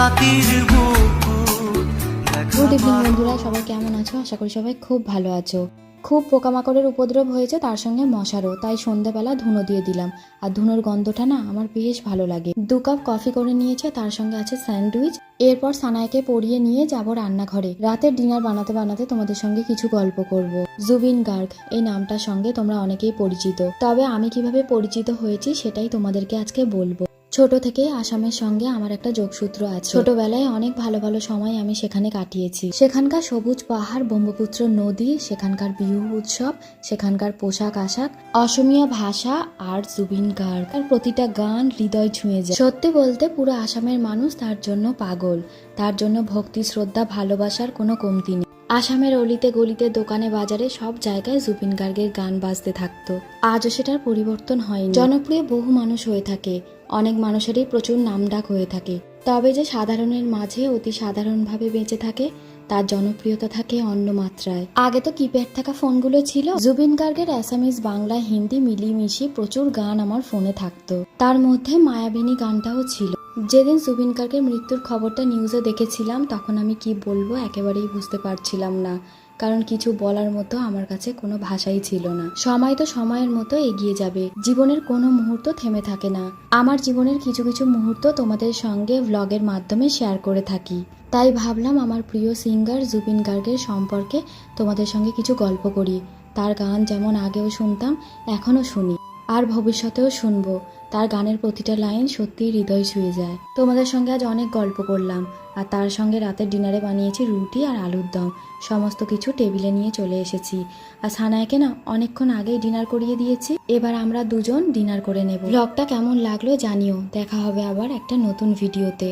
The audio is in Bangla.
রাতের গুড ইভিনিং বন্ধুরা, সবাই কেমন আছো? আশা করি সবাই খুব ভালো আছো। খুব পোকামাকড়ের উপদ্রব হয়েছে, তার সঙ্গে মশারও, তাই সন্ধ্যাবেলা ধুনো দিয়ে দিলাম। আর ধুনোর গন্ধটা না আমার বেশ ভালো লাগে। 2 কাপ কফি করে নিয়েছে, তার সঙ্গে আছে স্যান্ডউইচ। এরপর সানায়াকে পরিয়ে নিয়ে যাব রান্নাঘরে। রাতের ডিনার বানাতে বানাতে তোমাদের সঙ্গে কিছু গল্প করব। জুবিন গার্গ এই নামটার সঙ্গে তোমরা অনেকেই পরিচিত, তবে আমি কিভাবে পরিচিত হয়েছি সেটাই তোমাদেরকে আজকে বলবো। ছোট থেকেই আসামের সঙ্গে আমার একটা যোগসূত্র আছে। ছোটবেলায় অনেক ভালো ভালো সময় আমি সেখানে কাটিয়েছি। সেখানকার সবুজ পাহাড়, ব্রহ্মপুত্র নদী, সেখানকার বিহু উৎসব, সেখানকার পোশাক আশাক, অসমীয়া ভাষা আর জুবিন গার্গ তার প্রতিটা গান হৃদয় ছুঁয়ে যায়। সত্যি বলতে পুরো আসামের মানুষ তার জন্য পাগল। তার জন্য ভক্তি, শ্রদ্ধা, ভালোবাসার কোনো কমতি নেই। আসামের অলিতে গলিতে, দোকানে বাজারে সব জায়গায় জুবিন গার্গের গান বাজতে থাকতো। আজও সেটার পরিবর্তন হয়নি। জনপ্রিয় বহু মানুষ হয়ে থাকে, অনেক মানুষেরই প্রচুর নামডাক হয়ে থাকে, তবে যে সাধারণের মাঝে অতি সাধারণভাবে বেঁচে থাকে তার জনপ্রিয়তা থাকে অন্য মাত্রায়। আগে তো কিপ্যাড থাকা ফোনগুলো ছিল। জুবিন গার্গের অ্যাসামিজ, বাংলা, হিন্দি মিলিয়ে প্রচুর গান আমার ফোনে থাকতো। তার মধ্যে মায়াবিনী গানটাও ছিল। যেদিন জুবিন গার্গের মৃত্যুর খবরটা নিউজে দেখেছিলাম, তখন আমি কি বলবো একেবারেই বুঝতে পারছিলাম না, কারণ কিছু বলার মতো আমার কাছে কোনো ভাষাই ছিল না। সময় তো সময়ের মতো এগিয়ে যাবে, জীবনের কোনো মুহূর্ত থেমে থাকে না। আমার জীবনের কিছু কিছু মুহূর্ত তোমাদের সঙ্গে ভ্লগের মাধ্যমে শেয়ার করে থাকি, তাই ভাবলাম আমার প্রিয় সিঙ্গার জুবিন গার্গের সম্পর্কে তোমাদের সঙ্গে কিছু গল্প করি। তার গান যেমন আগেও শুনতাম, এখনও শুনি, আর ভবিষ্যতেও শুনবো। তার গানের প্রতিটা লাইন সত্যিই হৃদয় ছুঁয়ে যায়। তোমাদের সঙ্গে আজ অনেক গল্প করলাম, আর তার সঙ্গে রাতের ডিনারে বানিয়েছি রুটি আর আলুর দম। সমস্ত কিছু টেবিলে নিয়ে চলে এসেছি। আর সানায়াকে না অনেকক্ষণ আগেই ডিনার করিয়ে দিয়েছি। এবার আমরা দুজন ডিনার করে নেব। ব্লগটা কেমন লাগলো জানিও। দেখা হবে আবার একটা নতুন ভিডিওতে।